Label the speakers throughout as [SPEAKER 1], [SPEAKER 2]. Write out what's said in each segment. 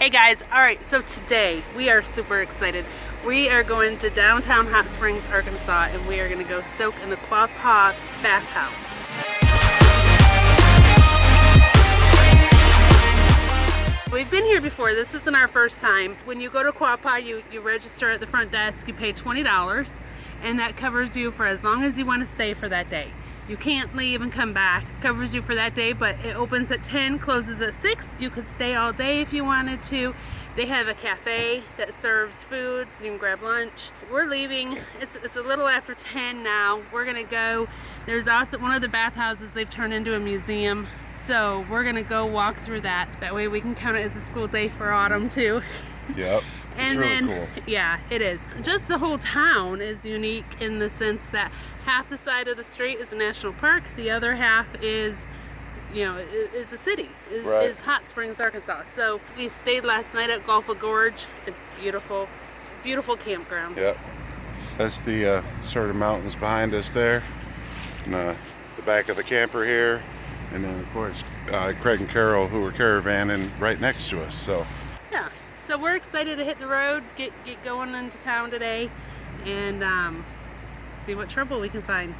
[SPEAKER 1] Hey guys, alright, so today we are super excited. We are going to downtown Hot Springs, Arkansas, and we are going to go soak in the Quapaw Bathhouse. We've been here before. This isn't our first time. When you go to Quapaw, you register at the front desk, you pay $20, and that covers you for as long as you want to stay for that day. You can't leave and come back. It covers you for that day, but it opens at 10, closes at 6. You could stay all day if you wanted to. They have a cafe that serves food, so you can grab lunch. We're leaving. It's a little after 10 now. We're gonna go. There's also one of the bathhouses they've turned into a museum. So we're gonna go walk through that. That way we can count it as a school day for Autumn too.
[SPEAKER 2] Yep. It's really cool.
[SPEAKER 1] Yeah, it is. Just the whole town is unique in the sense that half the side of the street is a national park, the other half is, is a city, is Hot Springs, Arkansas. So we stayed last night at Gulpha Gorge. It's beautiful, beautiful campground.
[SPEAKER 2] Yep. That's the sort of mountains behind us there, and the back of the camper here, and then of course Craig and Carol, who were caravanning right next to us. So
[SPEAKER 1] yeah. So we're excited to hit the road, get going into town today, and see what trouble we can find.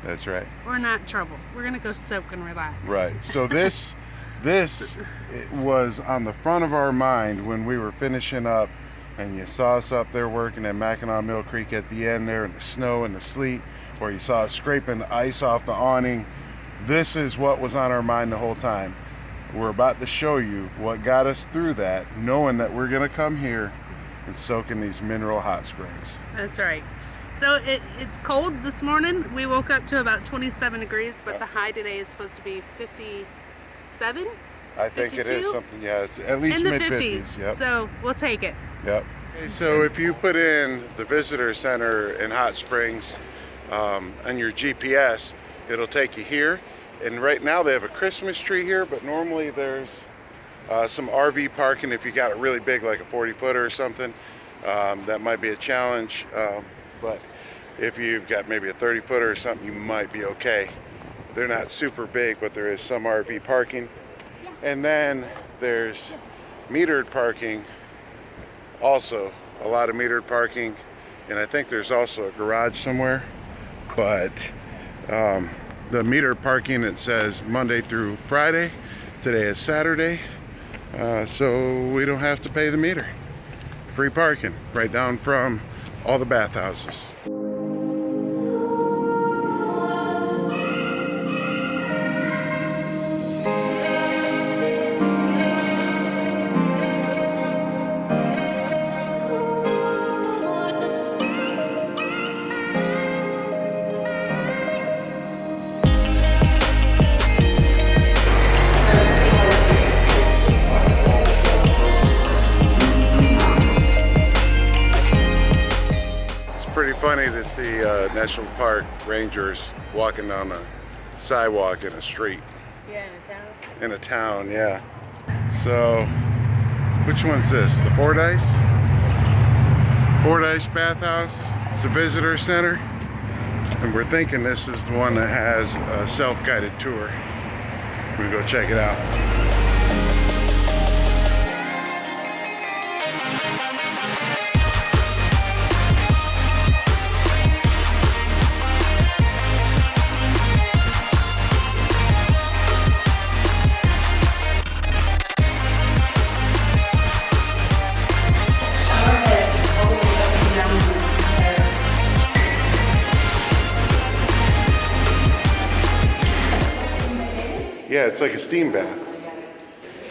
[SPEAKER 2] That's right.
[SPEAKER 1] Or not trouble. We're gonna go soak and relax.
[SPEAKER 2] Right. So this it was on the front of our mind when we were finishing up, and you saw us up there working at Mackinac Mill Creek at the end there in the snow and the sleet, or you saw us scraping the ice off the awning. This is what was on our mind the whole time. We're about to show you what got us through that, knowing that we're gonna come here and soak in these mineral hot springs.
[SPEAKER 1] That's right. So it's cold this morning. We woke up to about 27 degrees, but the high today is supposed to be 57?
[SPEAKER 2] I think 52? It is something, yeah, it's at least mid-50s.
[SPEAKER 1] Yep. So we'll take it.
[SPEAKER 2] Yep. Okay, so if you put in the Visitor Center in Hot Springs on your GPS, it'll take you here. And right now they have a Christmas tree here, but normally there's some RV parking if you got it really big, like a 40-footer or something. That might be a challenge, but if you've got maybe a 30-footer or something, you might be okay. They're not super big, but there is some RV parking. And then there's metered parking, also a lot of metered parking, and I think there's also a garage somewhere, but the metered parking, it says Monday through Friday. Today is Saturday, so we don't have to pay the meter. Free parking right down from all the bathhouses. Pretty funny to see National Park rangers walking down a sidewalk in a street.
[SPEAKER 1] Yeah, in a town.
[SPEAKER 2] In a town, yeah. So, which one's this? The Fordyce Bathhouse. It's the Visitor Center. And we're thinking this is the one that has a self-guided tour. We're gonna go check it out. Yeah, it's like a steam bath.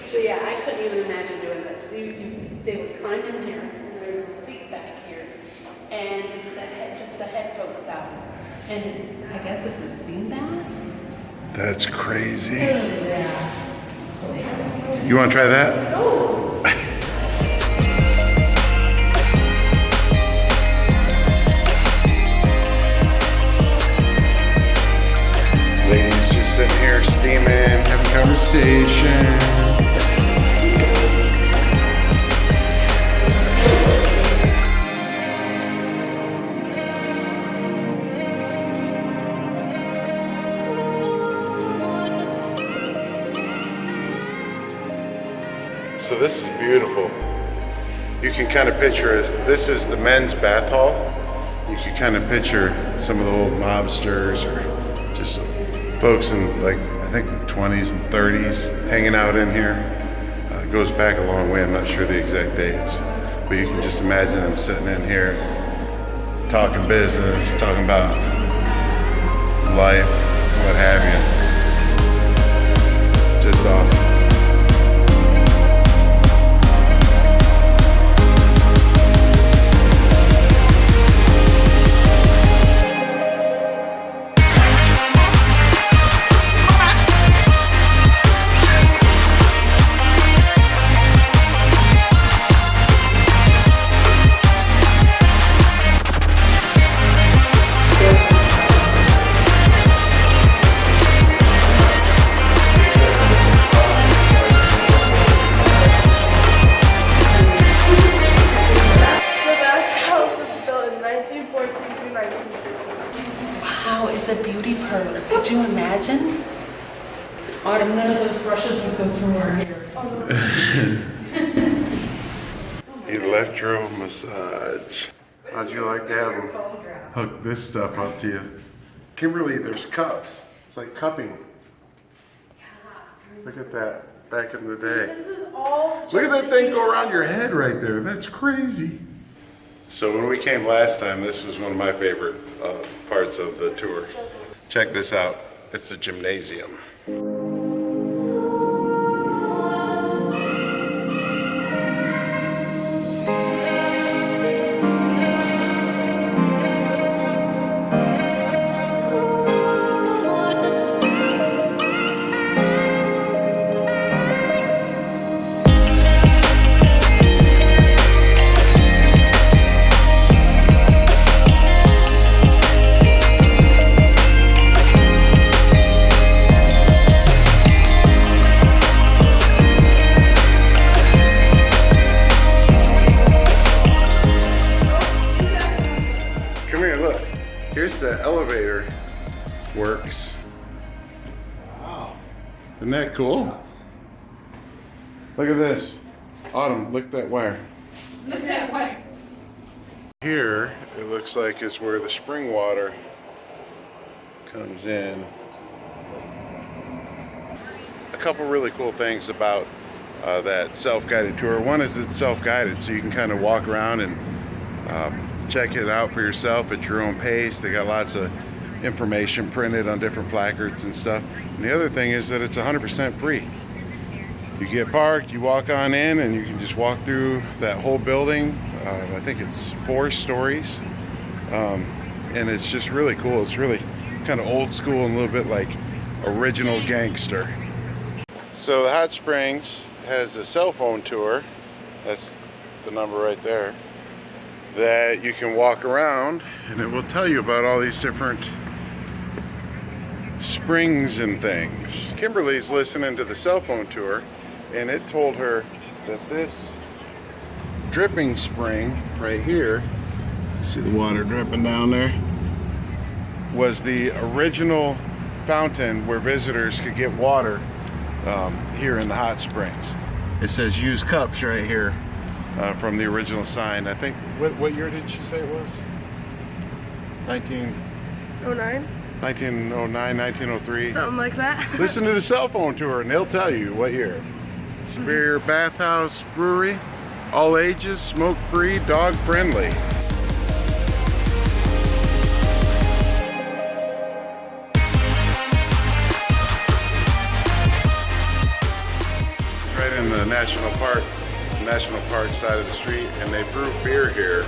[SPEAKER 1] So yeah, I couldn't even imagine doing this. They would climb in here, and there's a seat back here, and the head pokes out. And I guess it's a steam bath?
[SPEAKER 2] That's crazy.
[SPEAKER 1] Yeah.
[SPEAKER 2] You want to try that?
[SPEAKER 1] Oh.
[SPEAKER 2] Ladies just sitting here steaming, having conversation. So this This is beautiful. You can kind of picture this is the men's bath hall. You can kind of picture some of the old mobsters or just folks in like, I think the 20s and 30s hanging out in here. It goes back a long way, I'm not sure the exact dates. But you can just imagine them sitting in here, talking business, talking about life, what have you. Just awesome.
[SPEAKER 1] Wow, it's a beauty parlor. Could you imagine? Autumn, none of those brushes would go through our hair.
[SPEAKER 2] Electro massage. How'd you like to have them hook this stuff up to you? Kimberly, there's cups. It's like cupping. Look at that, back in the day.
[SPEAKER 1] This is all.
[SPEAKER 2] Look at that thing go around your head right there. That's crazy. So when we came last time, this was one of my favorite parts of the tour. Check this out. It's the gymnasium. Here's the elevator works. Wow. Isn't that cool? Look at this. Autumn, look at that wire.
[SPEAKER 1] Look at that wire.
[SPEAKER 2] Here, it looks like is where the spring water comes in. A couple really cool things about that self-guided tour. One is it's self-guided, so you can kind of walk around and check it out for yourself at your own pace. They got lots of information printed on different placards and stuff. And the other thing is that it's 100% free. You get parked, you walk on in, and you can just walk through that whole building. I think it's 4 stories. And it's just really cool. It's really kind of old school and a little bit like original gangster. So the hot springs has a cell phone tour. That's the number right there. That you can walk around and it will tell you about all these different springs and things. Kimberly's listening to the cell phone tour and it told her that this dripping spring right here, see the water dripping down there, was the original fountain where visitors could get water here in the hot springs. It says use cups right here. From the original sign. I think, what year did she say it was?
[SPEAKER 3] 1909?
[SPEAKER 2] 1909, 1903.
[SPEAKER 3] Something like that.
[SPEAKER 2] Listen to the cell phone tour and they'll tell you what year. Superior Bathhouse Brewery, all ages, smoke free, dog friendly. Right in the National Park side of the street, and they brew beer here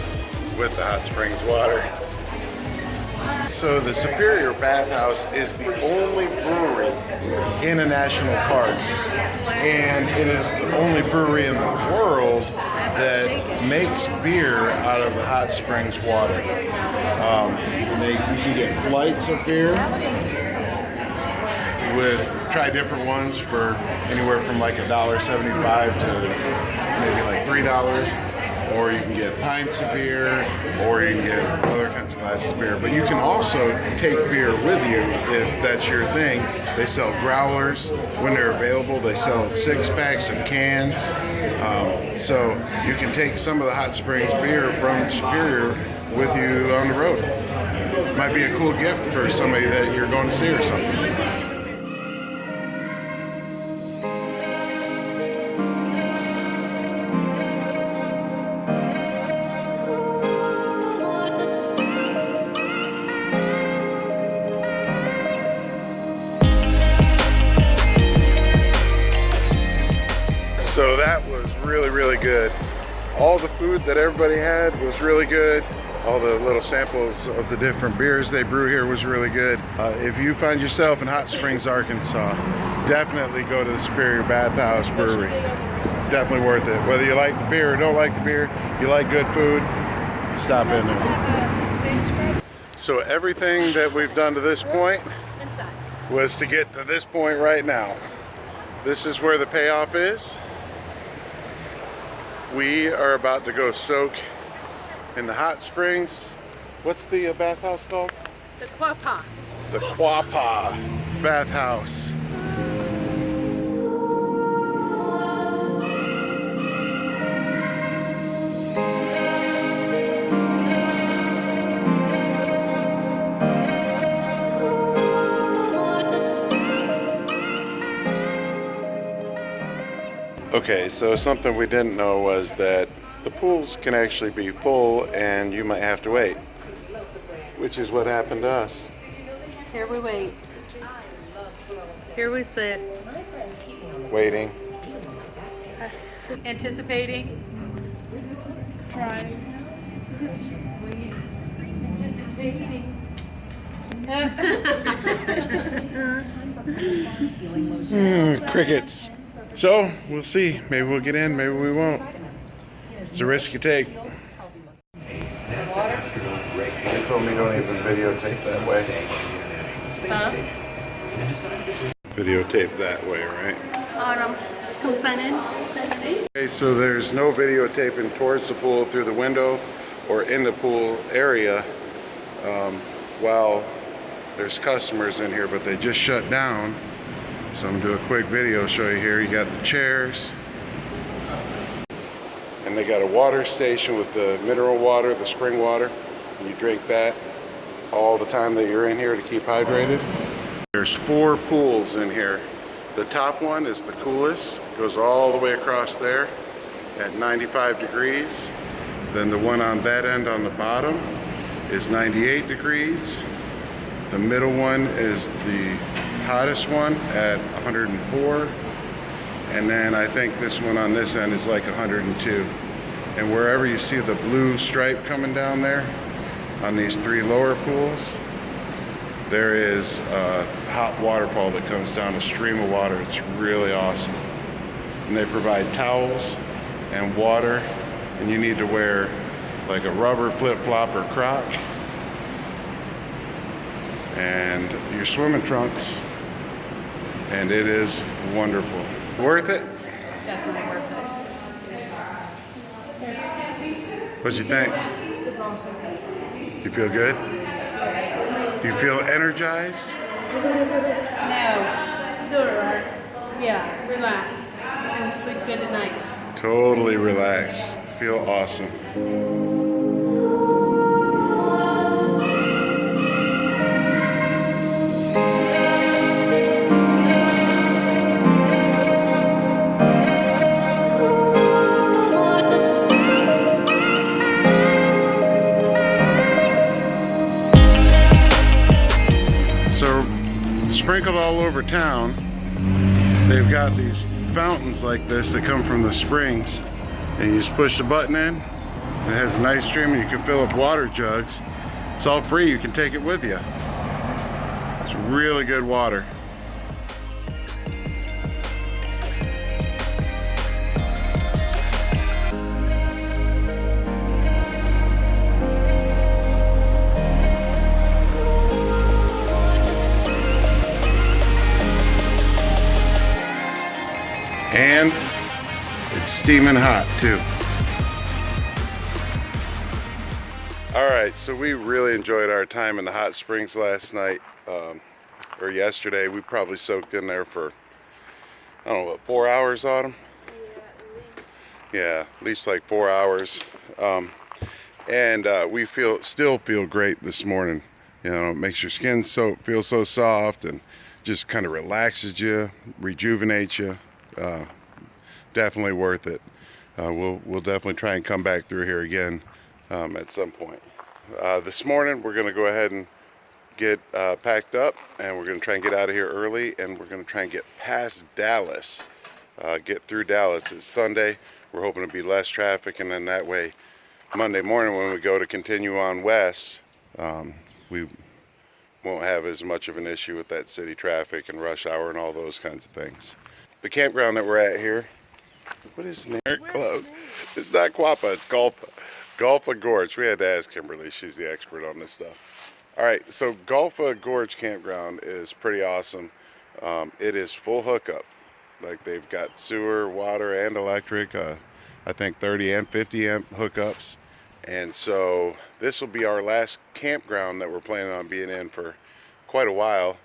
[SPEAKER 2] with the hot springs water. So the Superior Bathhouse is the only brewery in a national park, and it is the only brewery in the world that makes beer out of the hot springs water. You can get flights of beer try different ones for anywhere from like $1.75 to maybe like $3. or you can get pints of beer, or you can get other kinds of glasses of beer. But you can also take beer with you if that's your thing. They sell growlers when they're available. They sell 6-packs of cans. So you can take some of the Hot Springs beer from Superior with you on the road. Might be a cool gift for somebody that you're going to see or something. So that was really, really good. All the food that everybody had was really good. All the little samples of the different beers they brew here was really good. If you find yourself in Hot Springs, Arkansas, definitely go to the Superior Bathhouse Brewery. Definitely worth it. Whether you like the beer or don't like the beer, you like good food, stop in there. So everything that we've done to this point was to get to this point right now. This is where the payoff is. We are about to go soak in the hot springs. What's the bathhouse called?
[SPEAKER 1] The Quapaw.
[SPEAKER 2] The Quapaw Bathhouse. Okay, so something we didn't know was that the pools can actually be full and you might have to wait, which is what happened to us.
[SPEAKER 1] Here we wait. Here we sit.
[SPEAKER 2] Waiting.
[SPEAKER 1] Anticipating.
[SPEAKER 3] Fries.
[SPEAKER 2] Crickets. So, we'll see. Maybe we'll get in, maybe we won't. It's a risk you take. They told me don't even videotape that way. Videotape that way, right?
[SPEAKER 1] Autumn, come sign in.
[SPEAKER 2] Okay, so there's no videotaping towards the pool through the window or in the pool area while there's customers in here, but they just shut down. So I'm gonna do a quick video show you here. You got the chairs, and they got a water station with the mineral water, the spring water. And you drink that all the time that you're in here to keep hydrated. There's 4 pools in here. The top one is the coolest, goes all the way across there at 95 degrees. Then the one on that end on the bottom is 98 degrees. The middle one is the hottest one at 104, and then I think this one on this end is like 102. And wherever you see the blue stripe coming down there on these 3 lower pools, there is a hot waterfall that comes down, a stream of water. It's really awesome. And they provide towels and water, and you need to wear like a rubber flip-flop or croc and your swimming trunks, and it is wonderful. Worth it?
[SPEAKER 1] Definitely worth
[SPEAKER 2] What'd you think?
[SPEAKER 3] It's awesome.
[SPEAKER 2] You feel good? You feel energized?
[SPEAKER 1] it. No.
[SPEAKER 3] Feel relaxed.
[SPEAKER 1] Yeah, relaxed. And sleep good at night.
[SPEAKER 2] Totally relaxed. Feel awesome. Sprinkled all over town, they've got these fountains like this that come from the springs, and you just push the button in, and it has a nice stream, and you can fill up water jugs. It's all free, you can take it with you. It's really good water. And it's steaming hot too. All right, so we really enjoyed our time in the hot springs last night, or yesterday. We probably soaked in there for, I don't know, what, 4 hours, Autumn? Yeah, at least like 4 hours. And we still feel great this morning. You know, it makes your skin feel so soft and just kind of relaxes you, rejuvenates you. Definitely worth it. We'll definitely try and come back through here again at some point. This morning we're going to go ahead and get packed up, and we're going to try and get out of here early, and we're going to try and get past Dallas, get through Dallas. It's Sunday. We're hoping to be less traffic, and then that way Monday morning when we go to continue on west, we won't have as much of an issue with that city traffic and rush hour and all those kinds of things. The campground that we're at here, what is the name? Close. It's not Quapaw, it's Gulpha Gorge. We had to ask Kimberly, she's the expert on this stuff. All right, so Gulpha Gorge Campground is pretty awesome. It is full hookup. Like, they've got sewer, water, and electric. I think 30 and 50 amp hookups. And so this will be our last campground that we're planning on being in for quite a while,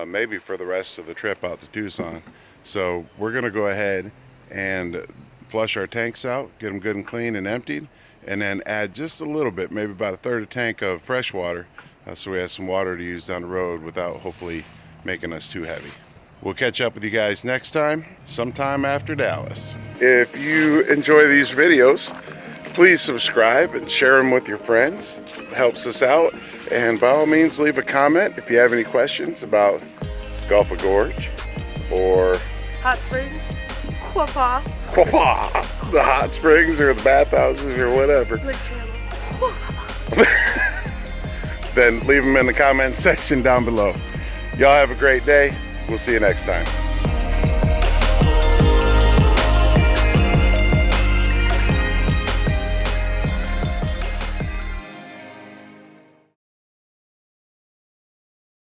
[SPEAKER 2] maybe for the rest of the trip out to Tucson. So we're going to go ahead and flush our tanks out, get them good and clean and emptied, and then add just a little bit, maybe about a third of a tank of fresh water, so we have some water to use down the road without hopefully making us too heavy. We'll catch up with you guys next time, sometime after Dallas. If you enjoy these videos, please subscribe and share them with your friends. It helps us out. And by all means, leave a comment if you have any questions about Gulpha Gorge or
[SPEAKER 3] Hot Springs. Quapaw.
[SPEAKER 2] the hot springs or the bathhouses or whatever.
[SPEAKER 3] Lake Channel.
[SPEAKER 2] Then leave them in the comment section down below. Y'all have a great day. We'll see you next time.